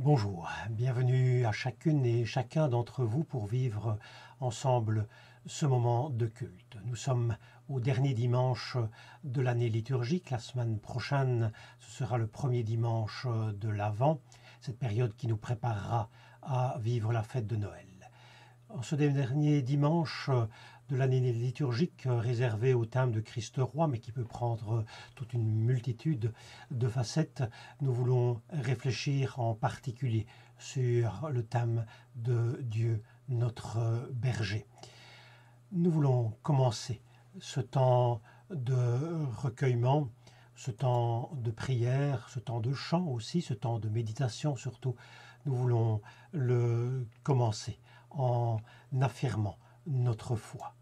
Bonjour, bienvenue à chacune et chacun d'entre vous pour vivre ensemble ce moment de culte. Nous sommes au dernier dimanche de l'année liturgique. La semaine prochaine, ce sera le premier dimanche de l'Avent, cette période qui nous préparera à vivre la fête de Noël. En ce dernier dimanche de l'année liturgique réservé au thème de Christ roi, mais qui peut prendre toute une multitude de facettes, nous voulons réfléchir en particulier sur le thème de Dieu, notre berger. Nous voulons commencer ce temps de recueillement, ce temps de prière, ce temps de chant aussi, ce temps de méditation surtout. Nous voulons le commencer en affirmant notre foi.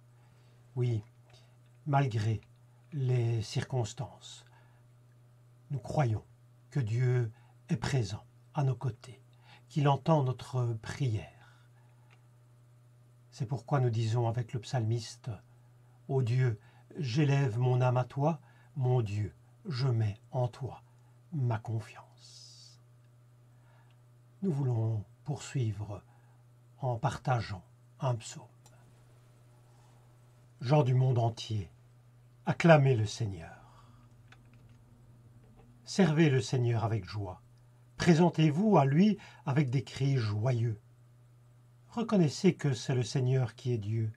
Oui, malgré les circonstances, nous croyons que Dieu est présent à nos côtés, qu'il entend notre prière. C'est pourquoi nous disons avec le psalmiste « Ô Dieu, j'élève mon âme à toi, mon Dieu, je mets en toi ma confiance. » Nous voulons poursuivre en partageant un psaume. Gens du monde entier, acclamez le Seigneur. Servez le Seigneur avec joie. Présentez-vous à lui avec des cris joyeux. Reconnaissez que c'est le Seigneur qui est Dieu.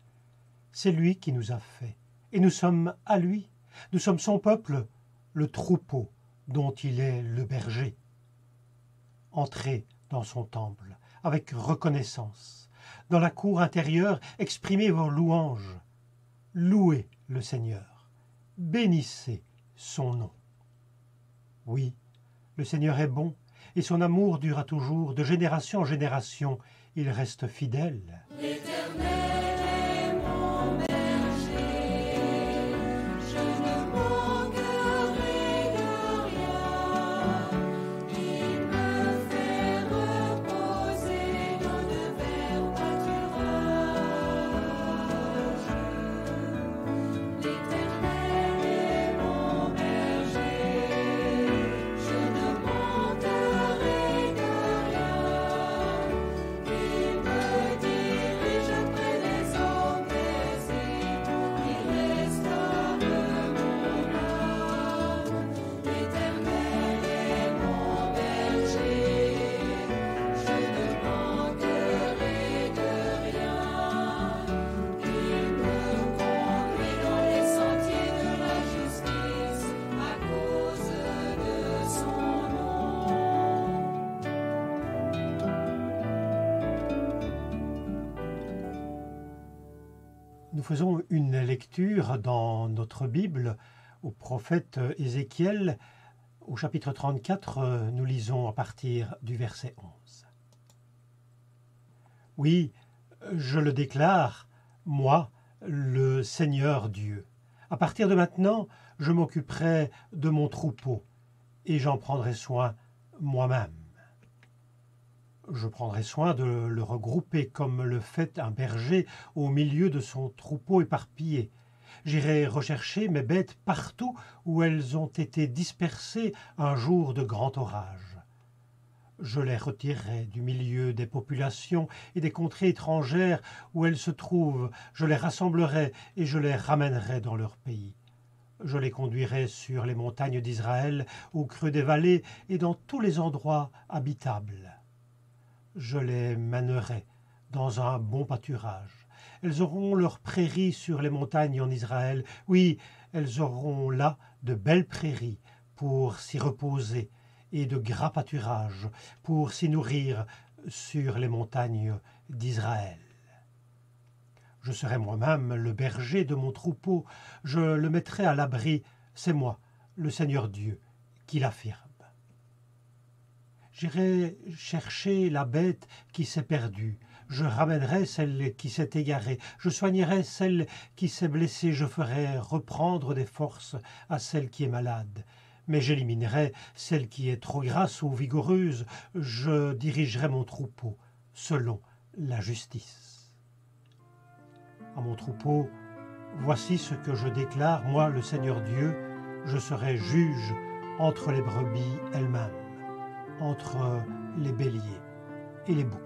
C'est lui qui nous a fait, et nous sommes à lui. Nous sommes son peuple, le troupeau dont il est le berger. Entrez dans son temple avec reconnaissance. Dans la cour intérieure, exprimez vos louanges. Louez le Seigneur. Bénissez son nom. Oui, le Seigneur est bon, et son amour durera toujours. De génération en génération, il reste fidèle. L'Éternel est mon berger, je ne manquerai de rien. Il me fait reposer dans de verts pâturages. L'Éternel est mon berger, je ne manquerai de rien. Il me dirige après les eaux paisibles, il restaure mon âme. L'Éternel est mon berger, je ne manquerai de rien. Il me conduit dans les sentiers de la justice à cause de son nom. Nous faisons une lecture dans notre Bible au prophète Ézéchiel. Au chapitre 34, nous lisons à partir du verset 11. Oui, je le déclare, moi, le Seigneur Dieu. À partir de maintenant, je m'occuperai de mon troupeau et j'en prendrai soin moi-même. Je prendrai soin de le regrouper comme le fait un berger au milieu de son troupeau éparpillé. J'irai rechercher mes bêtes partout où elles ont été dispersées un jour de grand orage. Je les retirerai du milieu des populations et des contrées étrangères où elles se trouvent. Je les rassemblerai et je les ramènerai dans leur pays. Je les conduirai sur les montagnes d'Israël, au creux des vallées et dans tous les endroits habitables. Je les mènerai dans un bon pâturage. Elles auront leurs prairies sur les montagnes en Israël. Oui, elles auront là de belles prairies pour s'y reposer et de gras pâturages pour s'y nourrir sur les montagnes d'Israël. Je serai moi-même le berger de mon troupeau. Je le mettrai à l'abri. C'est moi, le Seigneur Dieu, qui l'affirme. J'irai chercher la bête qui s'est perdue. Je ramènerai celle qui s'est égarée. Je soignerai celle qui s'est blessée. Je ferai reprendre des forces à celle qui est malade. Mais j'éliminerai celle qui est trop grasse ou vigoureuse. Je dirigerai mon troupeau selon la justice. À mon troupeau, voici ce que je déclare, moi le Seigneur Dieu, je serai juge entre les brebis elles-mêmes, entre les béliers et les boucs.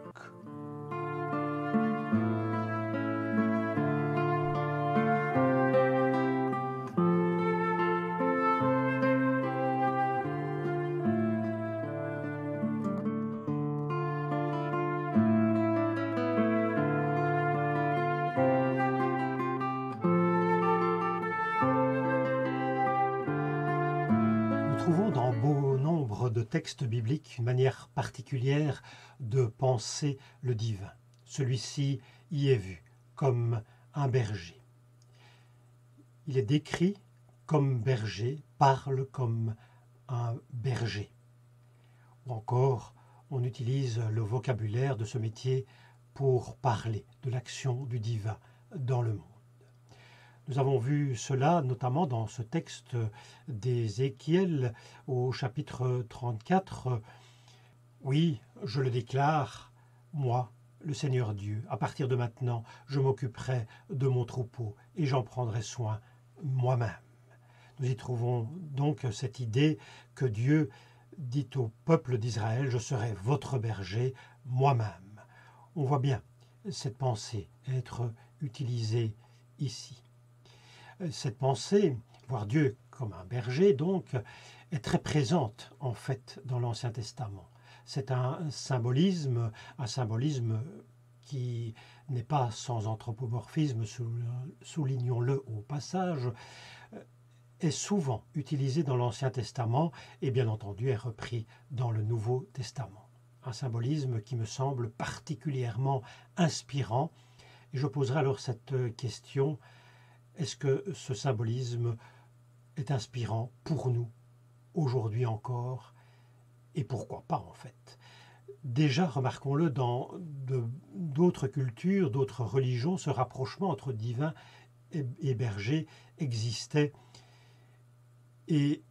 Nous trouvons dans bon nombre de textes bibliques une manière particulière de penser le divin. Celui-ci y est vu comme un berger. Il est décrit comme berger, parle comme un berger. Ou encore, on utilise le vocabulaire de ce métier pour parler de l'action du divin dans le monde. Nous avons vu cela notamment dans ce texte d'Ézéchiel au chapitre 34. Oui, je le déclare, moi, le Seigneur Dieu, à partir de maintenant, je m'occuperai de mon troupeau et j'en prendrai soin moi-même. Nous y trouvons donc cette idée que Dieu dit au peuple d'Israël, je serai votre berger moi-même. On voit bien cette pensée être utilisée ici. Cette pensée, voir Dieu comme un berger, donc, est très présente en fait dans l'Ancien Testament. C'est un symbolisme qui n'est pas sans anthropomorphisme, soulignons-le au passage, est souvent utilisé dans l'Ancien Testament et bien entendu est repris dans le Nouveau Testament. Un symbolisme qui me semble particulièrement inspirant. Et je poserai alors cette question, est-ce que ce symbolisme est inspirant pour nous, aujourd'hui encore, et pourquoi pas en fait? Déjà, remarquons-le, dans d'autres cultures, d'autres religions, ce rapprochement entre divin et berger existait et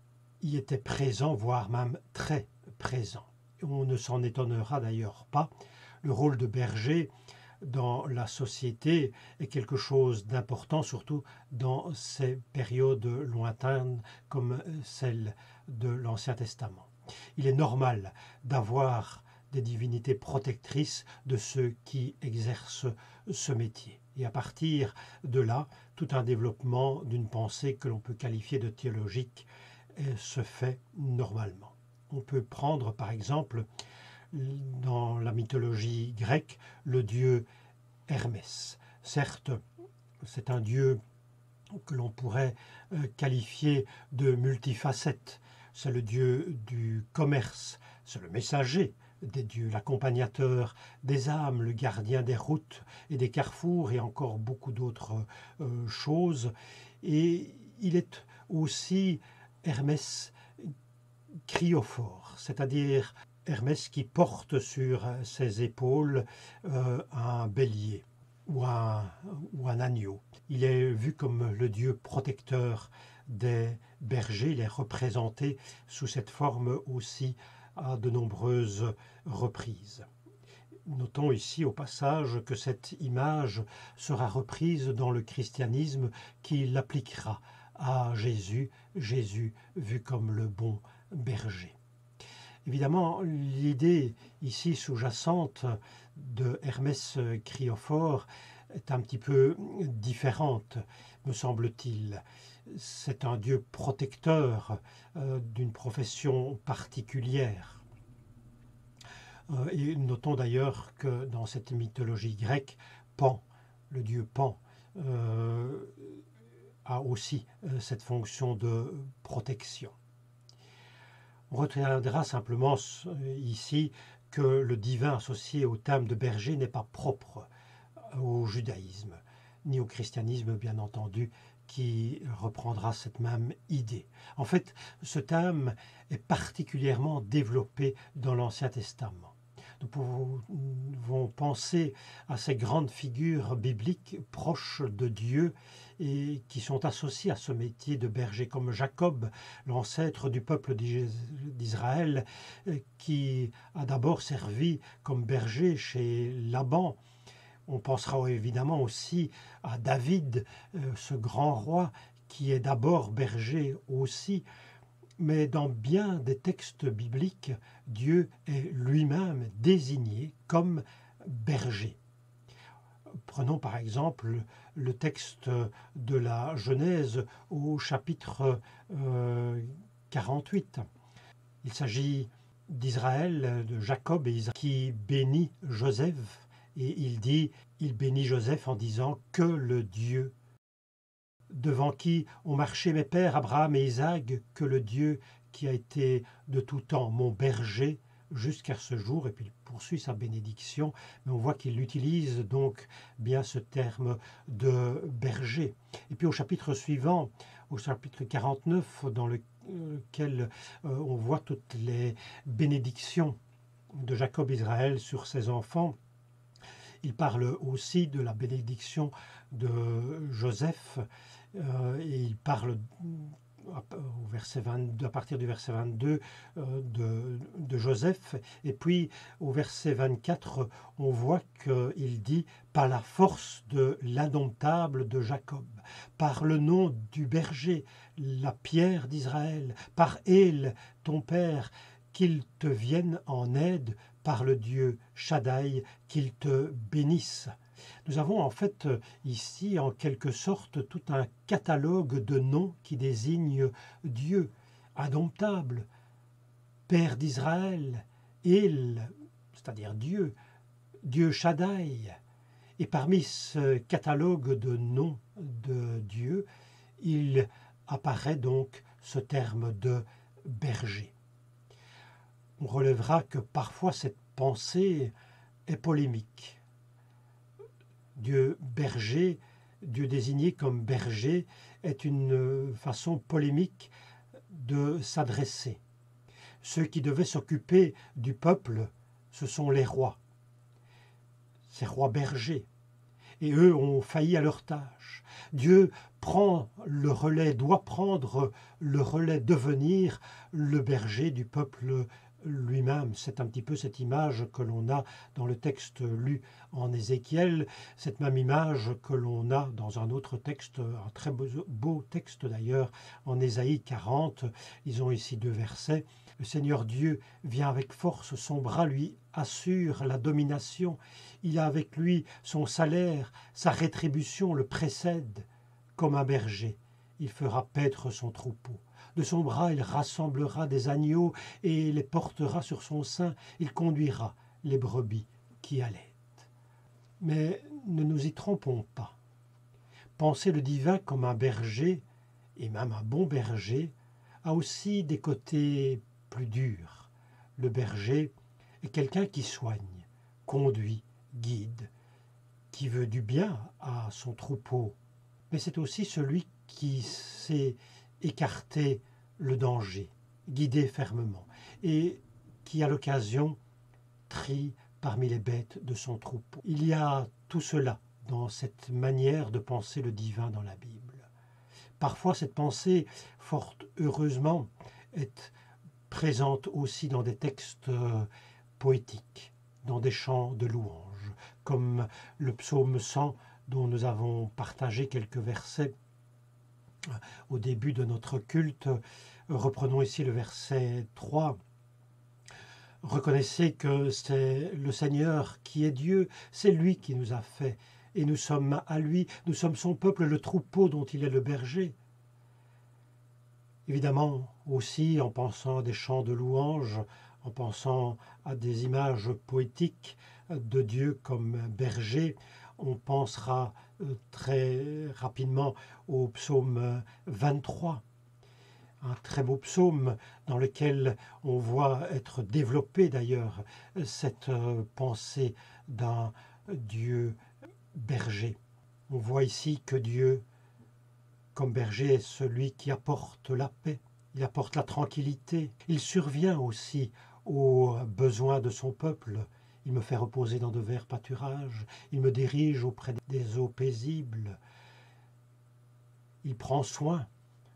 y était présent, voire même très présent. On ne s'en étonnera d'ailleurs pas. Le rôle de berger dans la société est quelque chose d'important, surtout dans ces périodes lointaines comme celle de l'Ancien Testament. Il est normal d'avoir des divinités protectrices de ceux qui exercent ce métier. Et à partir de là, tout un développement d'une pensée que l'on peut qualifier de théologique se fait normalement. On peut prendre par exemple dans la mythologie grecque le dieu Hermès. Certes, c'est un dieu que l'on pourrait qualifier de multifacette. C'est le dieu du commerce, c'est le messager des dieux, l'accompagnateur des âmes, le gardien des routes et des carrefours et encore beaucoup d'autres choses. Et il est aussi Hermès criophore, c'est-à-dire Hermès qui porte sur ses épaules un bélier ou un agneau. Il est vu comme le dieu protecteur des bergers, il est représenté sous cette forme aussi à de nombreuses reprises. Notons ici au passage que cette image sera reprise dans le christianisme qui l'appliquera à Jésus, Jésus vu comme le bon berger. Évidemment, l'idée ici sous-jacente de Hermès criophore est un petit peu différente, me semble-t-il. C'est un dieu protecteur d'une profession particulière. Et notons d'ailleurs que dans cette mythologie grecque, Pan, le dieu Pan, a aussi cette fonction de protection. On retiendra simplement ici que le divin associé au terme de berger n'est pas propre au judaïsme, ni au christianisme bien entendu, qui reprendra cette même idée. En fait, ce terme est particulièrement développé dans l'Ancien Testament. Nous pouvons penser à ces grandes figures bibliques proches de Dieu et qui sont associées à ce métier de berger, comme Jacob, l'ancêtre du peuple d'Israël, qui a d'abord servi comme berger chez Laban. On pensera évidemment aussi à David, ce grand roi, qui est d'abord berger aussi, Mais dans bien des textes bibliques, Dieu est lui-même désigné comme berger. Prenons par exemple le texte de la Genèse au chapitre 48. Il s'agit d'Israël, de Jacob et Israël, qui bénit Joseph. Et il bénit Joseph en disant « Que le Dieu devant qui ont marché mes pères Abraham et Isaac, que le Dieu qui a été de tout temps mon berger jusqu'à ce jour », et puis il poursuit sa bénédiction, mais on voit qu'il utilise donc bien ce terme de berger. Et puis au chapitre suivant, au chapitre 49, dans lequel on voit toutes les bénédictions de Jacob Israël sur ses enfants, il parle aussi de la bénédiction de Joseph, et il parle au verset 22, à partir du verset 22 de Joseph. Et puis au verset 24, on voit qu'il dit « par la force de l'indomptable de Jacob, par le nom du berger, la pierre d'Israël, par El, ton père, qu'il te vienne en aide, par le Dieu Shaddai, qu'il te bénisse ». Nous avons en fait ici en quelque sorte tout un catalogue de noms qui désignent Dieu, indomptable, Père d'Israël, El, c'est-à-dire Dieu, Dieu Shaddai. Et parmi ce catalogue de noms de Dieu, il apparaît donc ce terme de berger. On relèvera que parfois cette pensée est polémique. Dieu berger, Dieu désigné comme berger, est une façon polémique de s'adresser. Ceux qui devaient s'occuper du peuple, ce sont les rois, ces rois bergers, et eux ont failli à leur tâche. Dieu prend le relais, doit prendre le relais, devenir le berger du peuple lui-même. C'est un petit peu cette image que l'on a dans le texte lu en Ézéchiel, cette même image que l'on a dans un autre texte, un très beau texte d'ailleurs, en Ésaïe 40. Ils ont ici deux versets. Le Seigneur Dieu vient avec force, son bras lui assure la domination. Il a avec lui son salaire, sa rétribution le précède. Comme un berger, il fera paître son troupeau. De son bras, il rassemblera des agneaux et les portera sur son sein. Il conduira les brebis qui allaitent. Mais ne nous y trompons pas. Penser le divin comme un berger, et même un bon berger, a aussi des côtés plus durs. Le berger est quelqu'un qui soigne, conduit, guide, qui veut du bien à son troupeau. Mais c'est aussi celui qui sait écarter le danger, guider fermement, et qui, à l'occasion, trie parmi les bêtes de son troupeau. Il y a tout cela dans cette manière de penser le divin dans la Bible. Parfois, cette pensée, fort heureusement, est présente aussi dans des textes poétiques, dans des chants de louange, comme le psaume 100 dont nous avons partagé quelques versets au début de notre culte. Reprenons ici le verset 3. Reconnaissez que c'est le Seigneur qui est Dieu, c'est lui qui nous a fait, et nous sommes à lui, nous sommes son peuple, le troupeau dont il est le berger. Évidemment, aussi en pensant à des chants de louange, en pensant à des images poétiques de Dieu comme berger, on pensera très rapidement au psaume 23, un très beau psaume dans lequel on voit être développée d'ailleurs cette pensée d'un Dieu berger. On voit ici que Dieu, comme berger, est celui qui apporte la paix, il apporte la tranquillité, il survient aussi aux besoins de son peuple. Il me fait reposer dans de verts pâturages, il me dirige auprès des eaux paisibles. Il prend soin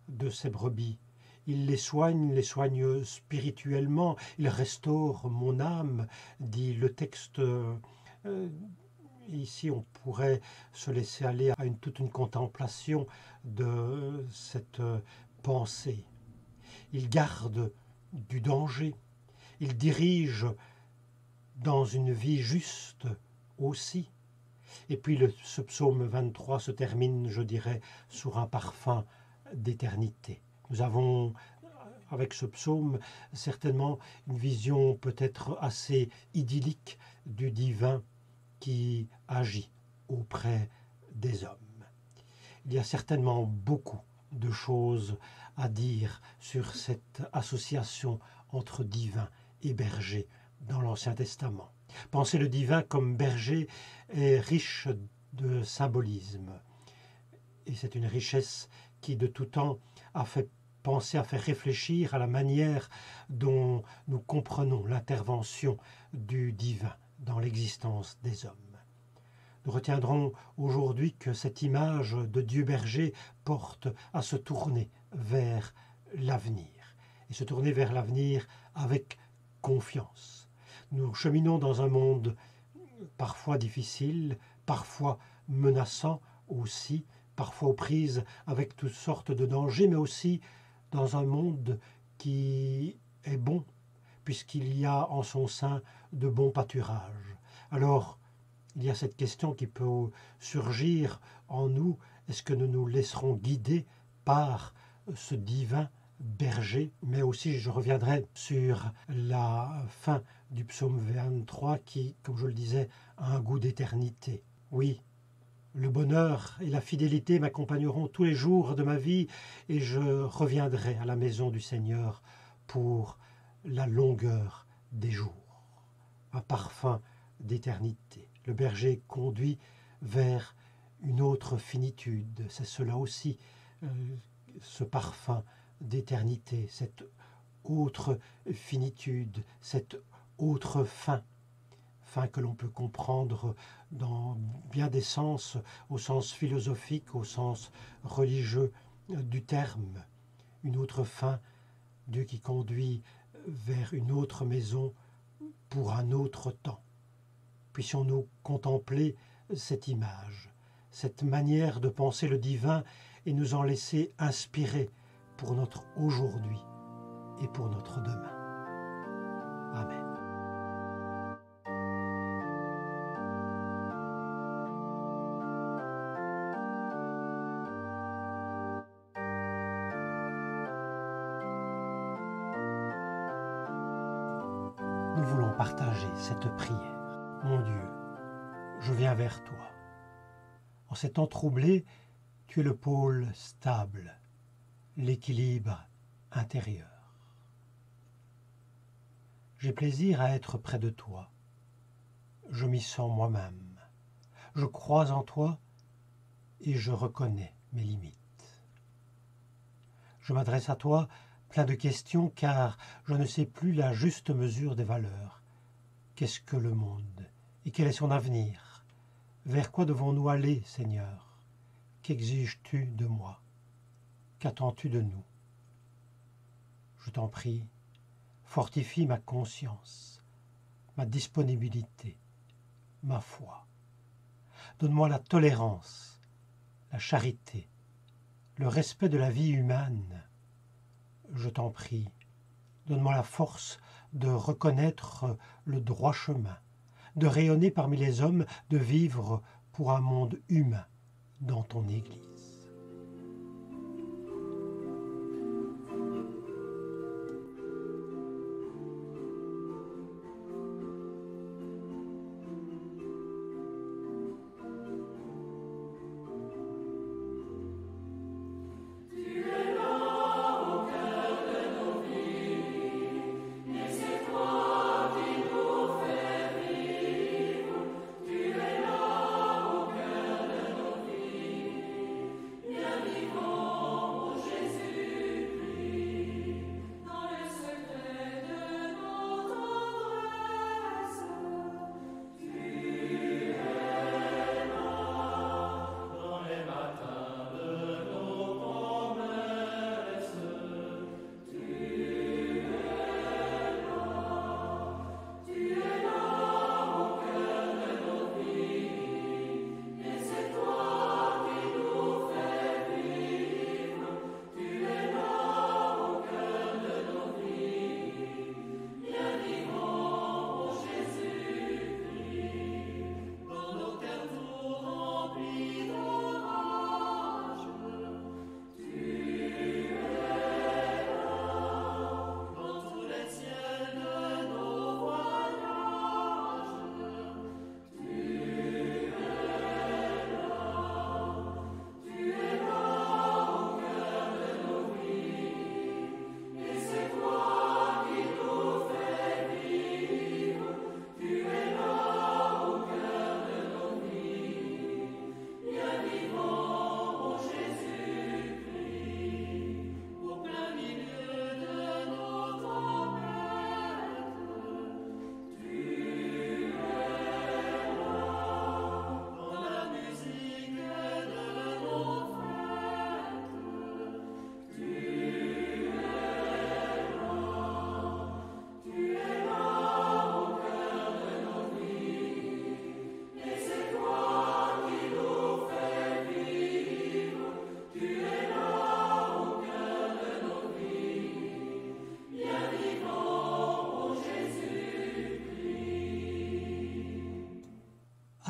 de ses brebis, il les soigne spirituellement, il restaure mon âme, dit le texte. Ici, on pourrait se laisser aller à toute une contemplation de cette pensée. il garde du danger, il dirige dans une vie juste aussi. Et puis ce psaume 23 se termine, je dirais, sur un parfum d'éternité. Nous avons, avec ce psaume, certainement une vision peut-être assez idyllique du divin qui agit auprès des hommes. Il y a certainement beaucoup de choses à dire sur cette association entre divin et berger dans l'Ancien Testament. Penser le divin comme berger est riche de symbolisme. Et c'est une richesse qui, de tout temps, a fait penser, a fait réfléchir à la manière dont nous comprenons l'intervention du divin dans l'existence des hommes. Nous retiendrons aujourd'hui que cette image de Dieu berger porte à se tourner vers l'avenir. Et se tourner vers l'avenir avec confiance. Nous cheminons dans un monde parfois difficile, parfois menaçant aussi, parfois aux prises avec toutes sortes de dangers, mais aussi dans un monde qui est bon, puisqu'il y a en son sein de bons pâturages. Alors, il y a cette question qui peut surgir en nous, est-ce que nous nous laisserons guider par ce divin berger? Mais aussi, je reviendrai sur la fin du psaume 23 qui, comme je le disais, a un goût d'éternité. Oui, le bonheur et la fidélité m'accompagneront tous les jours de ma vie et je reviendrai à la maison du Seigneur pour la longueur des jours. Un parfum d'éternité. Le berger conduit vers une autre finitude. C'est cela aussi, ce parfum d'éternité, cette autre finitude, cette autre fin que l'on peut comprendre dans bien des sens, au sens philosophique, au sens religieux du terme. Une autre fin, Dieu qui conduit vers une autre maison pour un autre temps. Puissions-nous contempler cette image, cette manière de penser le divin et nous en laisser inspirer pour notre aujourd'hui et pour notre demain. Amen. Nous voulons partager cette prière. Mon Dieu, je viens vers toi. En ces temps troublés, tu es le pôle stable, l'équilibre intérieur. J'ai plaisir à être près de toi. Je m'y sens moi-même. Je crois en toi et je reconnais mes limites. Je m'adresse à toi plein de questions car je ne sais plus la juste mesure des valeurs. Qu'est-ce que le monde et quel est son avenir? Vers quoi devons-nous aller, Seigneur? Qu'exiges-tu de moi? Qu'attends-tu de nous? Je t'en prie, fortifie ma conscience, ma disponibilité, ma foi. Donne-moi la tolérance, la charité, le respect de la vie humaine. Je t'en prie, donne-moi la force de reconnaître le droit chemin, de rayonner parmi les hommes, de vivre pour un monde humain dans ton Église.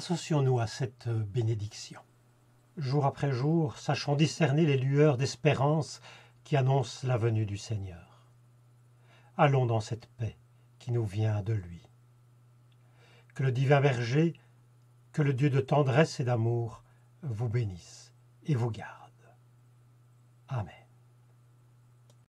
Associons-nous à cette bénédiction. Jour après jour, sachons discerner les lueurs d'espérance qui annoncent la venue du Seigneur. Allons dans cette paix qui nous vient de lui. Que le divin berger, que le Dieu de tendresse et d'amour vous bénisse et vous garde. Amen.